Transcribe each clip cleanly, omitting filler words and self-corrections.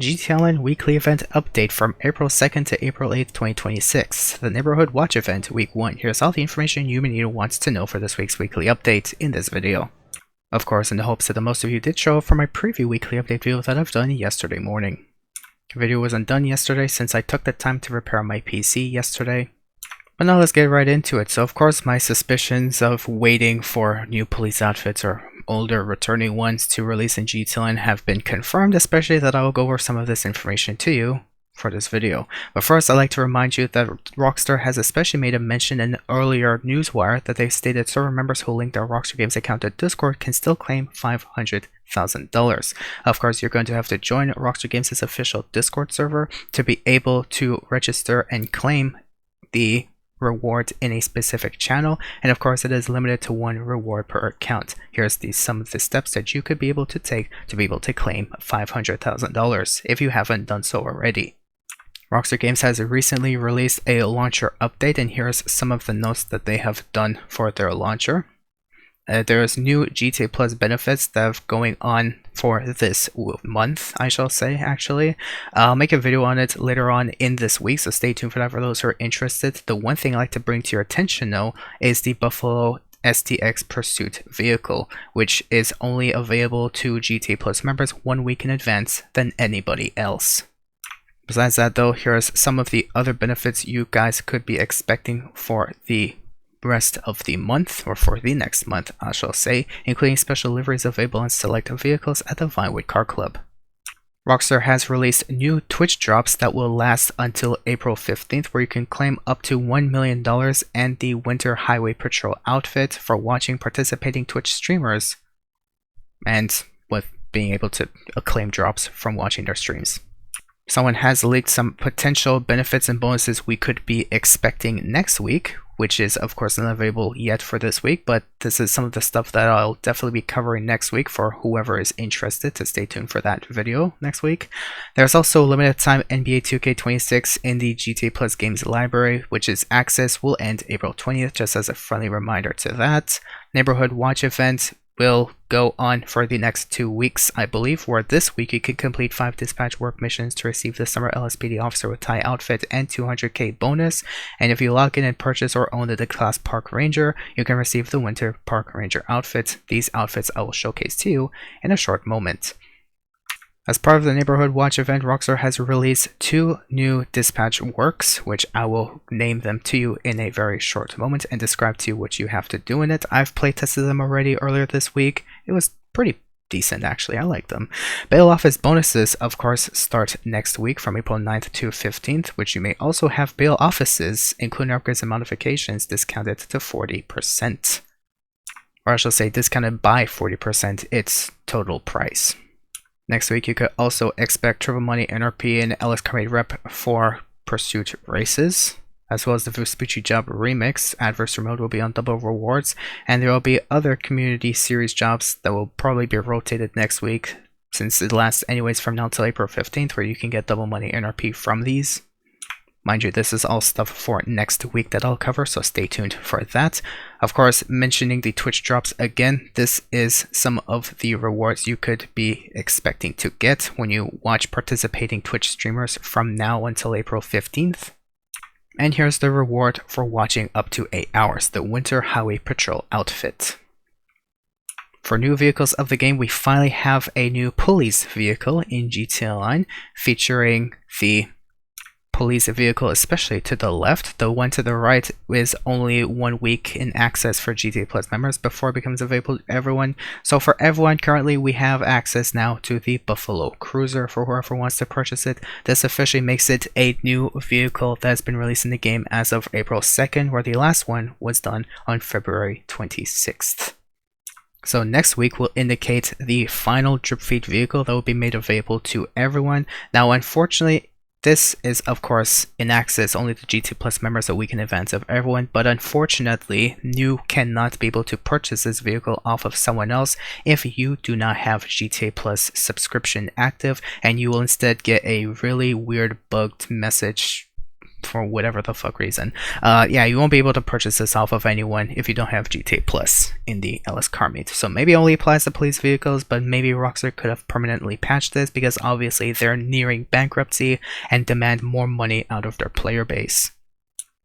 GTA Online Weekly Event Update from April 2nd to April 8th, 2026. The Neighborhood Watch Event, Week 1. Here's all the information you may need wants to know for this week's weekly update in this video. Of course, in the hopes that most of you did show up for my preview weekly update video that I've done yesterday morning. The video wasn't done yesterday since I took the time to repair my PC yesterday. But now let's get right into it. So of course my suspicions of waiting for new police outfits or older returning ones to release in GTA Online have been confirmed, especially that I will go over some of this information to you for this video. But first I'd like to remind you that Rockstar has especially made a mention in an earlier newswire that they stated server members who link their Rockstar Games account to Discord can still claim $500,000. Of course, you're going to have to join Rockstar Games' official Discord server to be able to register and claim the reward in a specific channel, and of course it is limited to one reward per account. Here's some of the steps that you could be able to take to be able to claim $500,000 if you haven't done so already. Rockstar Games has recently released a launcher update, and here's some of the notes that they have done for their launcher. There's new GTA Plus benefits that are going on for this month, I shall say, actually. I'll make a video on it later on in this week, so stay tuned for that for those who are interested. The one thing I like to bring to your attention, though, is the Buffalo STX Pursuit vehicle, which is only available to GTA Plus members 1 week in advance than anybody else. Besides that, though, here's some of the other benefits you guys could be expecting for the rest of the month, or for the next month I shall say, including special liveries available on select vehicles at the Vinewood Car Club. Rockstar has released new Twitch drops that will last until April 15th, where you can claim up to $1 million and the Winter Highway Patrol outfit for watching participating Twitch streamers, and with being able to claim drops from watching their streams. Someone has leaked some potential benefits and bonuses we could be expecting next week, which is of course not available yet for this week, but this is some of the stuff that I'll definitely be covering next week for whoever is interested to stay tuned for that video next week. There's also limited time NBA 2K26 in the GTA Plus games library, which is access will end April 20th, just as a friendly reminder to that. Neighborhood Watch event will go on for the next 2 weeks, I believe, where this week you can complete 5 dispatch work missions to receive the Summer LSPD Officer with Tie outfit and 200k bonus, and if you log in and purchase or own the class Park Ranger, you can receive the Winter Park Ranger outfit. These outfits I will showcase to you in a short moment. As part of the Neighborhood Watch event, Rockstar has released 2 new dispatch works, which I will name them to you in a very short moment and describe to you what you have to do in it. I've playtested them already earlier this week. It was pretty decent, actually. I like them. Bail office bonuses, of course, start next week from April 9th to 15th, which you may also have bail offices, including upgrades and modifications, discounted to 40%. Or I shall say discounted by 40% its total price. Next week, you could also expect Triple Money NRP and LS Carmade Rep for Pursuit races, as well as the Vespucci Job Remix. Adversary mode will be on double rewards, and there will be other community series jobs that will probably be rotated next week, since it lasts anyways from now till April 15th, where you can get Double Money NRP from these. Mind you, this is all stuff for next week that I'll cover, so stay tuned for that. Of course, mentioning the Twitch drops again, this is some of the rewards you could be expecting to get when you watch participating Twitch streamers from now until April 15th. And here's the reward for watching up to 8 hours, the Winter Highway Patrol outfit. For new vehicles of the game, we finally have a new police vehicle in GTA Online, featuring the police vehicle, especially to the left. The one to the right is only 1 week in access for GTA Plus members before it becomes available to everyone. So for everyone, currently we have access now to the Buffalo Cruiser for whoever wants to purchase it. This officially makes it a new vehicle that's been released in the game as of April 2nd, where the last one was done on February 26th. So next week will indicate the final drip feed vehicle that will be made available to everyone. Now, unfortunately, this is, of course, in access only to GTA Plus members a week in advance of everyone, but unfortunately, you cannot be able to purchase this vehicle off of someone else if you do not have GTA Plus subscription active, and you will instead get a really weird bugged message for whatever the fuck reason. Yeah, you won't be able to purchase this off of anyone if you don't have GTA Plus in the LS car meet. So maybe it only applies to police vehicles, but maybe Rockstar could have permanently patched this because obviously they're nearing bankruptcy and demand more money out of their player base.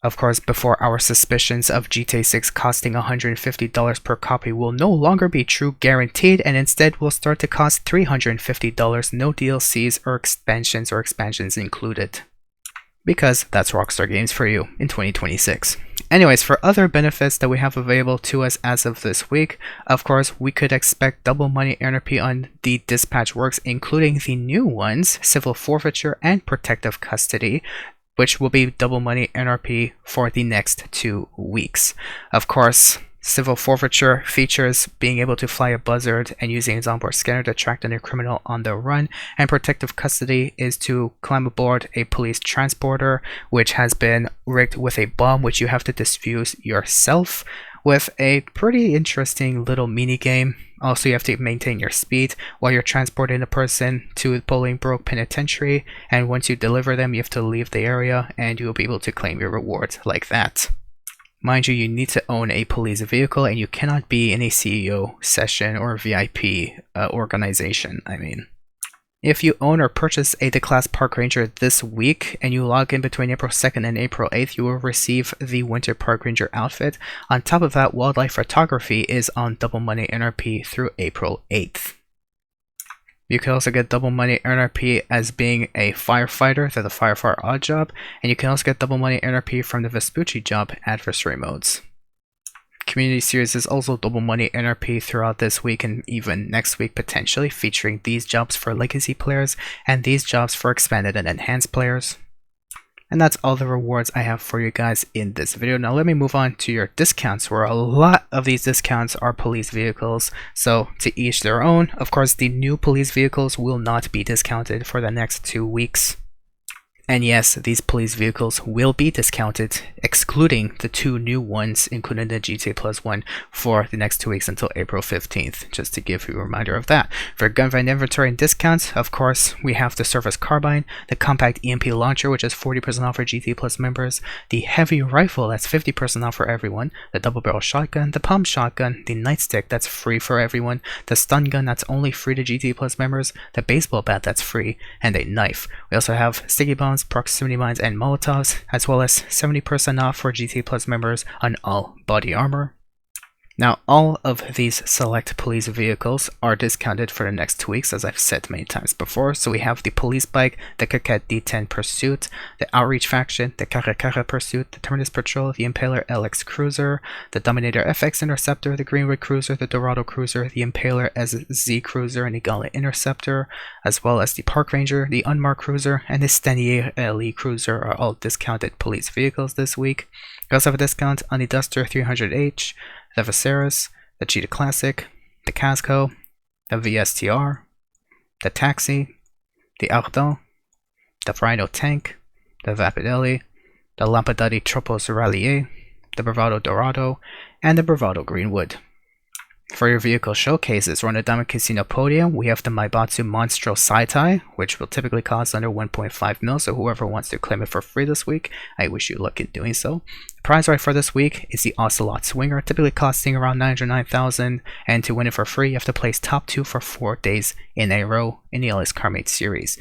Of course, before our suspicions of GTA 6 costing $150 per copy will no longer be true guaranteed and instead will start to cost $350, no DLCs or expansions included. Because that's Rockstar Games for you in 2026. Anyways, for other benefits that we have available to us as of this week, of course, we could expect double money NRP on the dispatch works, including the new ones, civil forfeiture and protective custody, which will be double money NRP for the next 2 weeks. Of course, civil forfeiture features being able to fly a buzzard and using its onboard scanner to track down a criminal on the run, and protective custody is to climb aboard a police transporter which has been rigged with a bomb which you have to defuse yourself with a pretty interesting little mini game. Also, you have to maintain your speed while you're transporting a person to Bolingbroke Penitentiary, and once you deliver them, you have to leave the area and you'll be able to claim your rewards like that. Mind you, you need to own a police vehicle and you cannot be in a CEO session or VIP organization, If you own or purchase a D-Class Park Ranger this week and you log in between April 2nd and April 8th, you will receive the Winter Park Ranger outfit. On top of that, wildlife photography is on double money NRP through April 8th. You can also get double money NRP as being a firefighter through the Firefighter Odd Job, and you can also get double money NRP from the Vespucci Job adversary modes. Community Series is also double money NRP throughout this week and even next week potentially, featuring these jobs for legacy players and these jobs for expanded and enhanced players. And that's all the rewards I have for you guys in this video. Now let me move on to your discounts, where a lot of these discounts are police vehicles, so to each their own. Of course, the new police vehicles will not be discounted for the next 2 weeks. And yes, these police vehicles will be discounted, excluding the 2 new ones, including the GTA Plus one, for the next 2 weeks until April 15th, just to give you a reminder of that. For gunfight inventory and discounts, of course, we have the Surface Carbine, the Compact EMP Launcher, which is 40% off for GTA Plus members, the Heavy Rifle, that's 50% off for everyone, the Double Barrel Shotgun, the Pump Shotgun, the Nightstick, that's free for everyone, the Stun Gun, that's only free to GTA Plus members, the Baseball Bat, that's free, and a knife. We also have Sticky Bombs, Proximity Mines, and Molotovs, as well as 70% off for GTA Plus members on all body armor. Now, all of these select police vehicles are discounted for the next 2 weeks, as I've said many times before. So we have the Police Bike, the Coquette D10 Pursuit, the Outreach Faction, the Caracara Pursuit, the Terminus Patrol, the Impaler LX Cruiser, the Dominator FX Interceptor, the Greenwood Cruiser, the Dorado Cruiser, the Impaler SZ Cruiser, and the Gauntlet Interceptor, as well as the Park Ranger, the Unmarked Cruiser, and the Stanier LE Cruiser are all discounted police vehicles this week. We also have a discount on the Duster 300H, the Viserys, the Cheetah Classic, the Casco, the VSTR, the Taxi, the Ardent, the Rhino Tank, the Vapidelli, the Lampadati Tropos Rallier, the Bravado Dorado, and the Bravado Greenwood. For your vehicle showcases, or on the Diamond Casino podium, we have the Maibatsu Monstro Saitai, which will typically cost under 1.5 mil, so whoever wants to claim it for free this week, I wish you luck in doing so. The prize right for this week is the Ocelot Swinger, typically costing around 909,000, and to win it for free, you have to place top 2 for 4 days in a row in the LS Carmate series.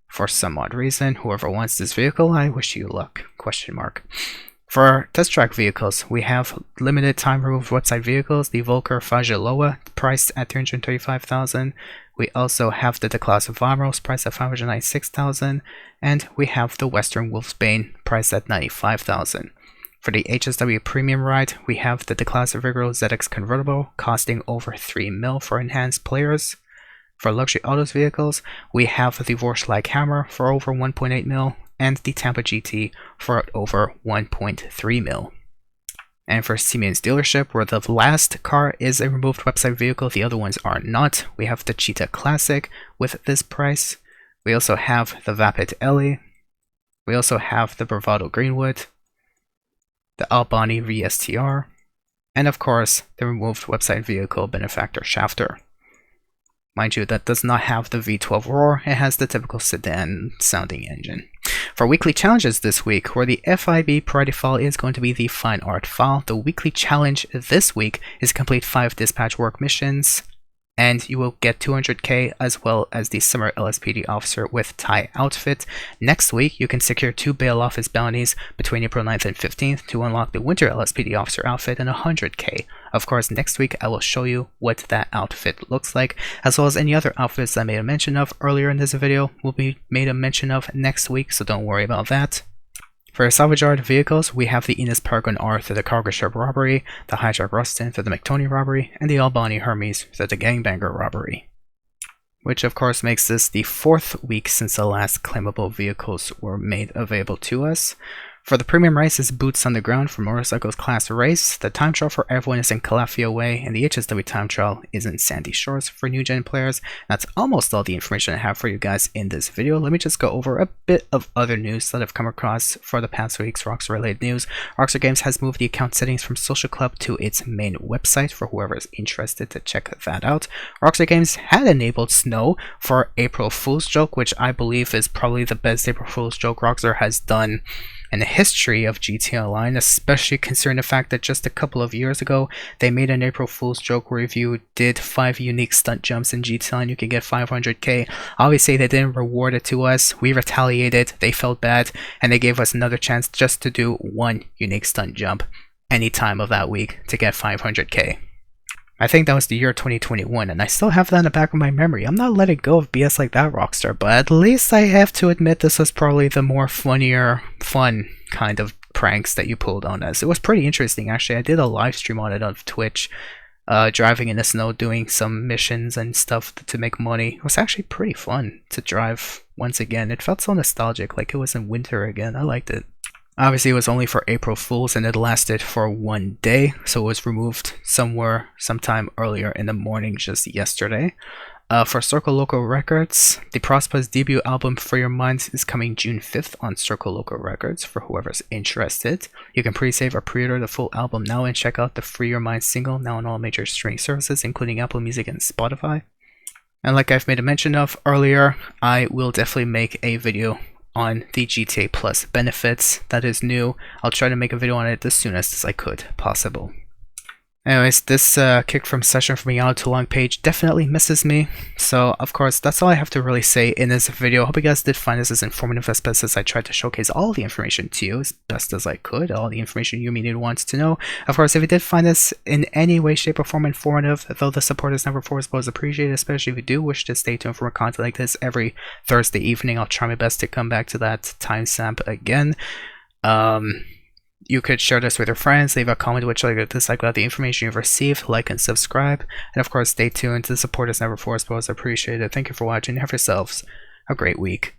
For some odd reason, whoever wants this vehicle, I wish you luck, question mark. For our test track vehicles, we have limited time removed website vehicles, the Volker Fageloa, priced at 335,000. We also have the D-Class Vamos, priced at 596,000, and we have the Western Wolfsbane, priced at 95,000. For the HSW Premium Ride, we have the D-Class Vigoro ZX Convertible, costing over 3 mil for enhanced players. For luxury autos vehicles, we have the Vorschlag Hammer for over 1.8 mil, and the Tampa GT for over 1.3 mil. And for Siemens dealership, where the last car is a removed website vehicle, the other ones are not, we have the Cheetah Classic with this price. We also have the Vapid Ellie. We also have the Bravado Greenwood, the Albani VSTR, and of course, the removed website vehicle Benefactor Shafter. Mind you, that does not have the V12 roar, it has the typical sedan sounding engine. For weekly challenges this week, where the FIB priority file is going to be the fine art file, the weekly challenge this week is complete 5 dispatch work missions, and you will get 200k as well as the summer LSPD officer with tie outfit. Next week, you can secure 2 bail office bounties between April 9th and 15th to unlock the winter LSPD officer outfit and 100k. Of course, next week I will show you what that outfit looks like, as well as any other outfits I made a mention of earlier in this video will be made a mention of next week, so don't worry about that. For salvage yard vehicles, we have the Enos Paragon R for the cargo ship robbery, the Hijack Rustin for the McTony robbery, and the Albany Hermes for the Gangbanger robbery. Which of course makes this the 4th week since the last claimable vehicles were made available to us. For the premium race is Boots on the Ground for Motorcycles Class Race, the time trial for everyone is in Calafia Way, and the HSW time trial is in Sandy Shores for new gen players. That's almost all the information I have for you guys in this video. Let me just go over a bit of other news that I've come across for the past week's Rockstar related news. Rockstar Games has moved the account settings from Social Club to its main website for whoever is interested to check that out. Rockstar Games had enabled Snow for April Fool's joke, which I believe is probably the best April Fool's joke Rockstar has done in the history of GTA Online, especially considering the fact that just a couple of years ago they made an April Fool's joke where if you did 5 unique stunt jumps in GTA Online you could get 500k. Obviously they didn't reward it to us, we retaliated, they felt bad, and they gave us another chance just to do 1 unique stunt jump any time of that week to get 500k. I think that was the year 2021, and I still have that in the back of my memory. I'm not letting go of BS like that, Rockstar, but at least I have to admit this was probably the more fun kind of pranks that you pulled on us. It was pretty interesting, actually. I did a live stream on it on Twitch, driving in the snow, doing some missions and stuff to make money. It was actually pretty fun to drive once again. It felt so nostalgic, like it was in winter again. I liked it. Obviously, it was only for April Fools and it lasted for 1 day, so it was removed sometime earlier in the morning just yesterday. For Circle Local Records, the Prosper's debut album Free Your Minds is coming June 5th on Circle Local Records for whoever's interested. You can pre-save or pre-order the full album now and check out the Free Your Minds single now on all major streaming services including Apple Music and Spotify. And like I've made a mention of earlier, I will definitely make a video on the GTA Plus benefits. That is new. I'll try to make a video on it as soon as I could possible. Anyways, this kick from session from Yellow to Long page definitely misses me. So, of course, that's all I have to really say in this video. Hope you guys did find this as informative as best as I tried to showcase all the information to you as best as I could. All the information you needed wants to know. Of course, if you did find this in any way, shape, or form informative, though the support is never forced, but is appreciated, especially if you do wish to stay tuned for more content like this every Thursday evening. I'll try my best to come back to that timestamp again. You could share this with your friends, leave a comment which like or dislike about the information you've received, like and subscribe, and of course stay tuned. The support is never forced, but is appreciated. Thank you for watching. Have yourselves a great week.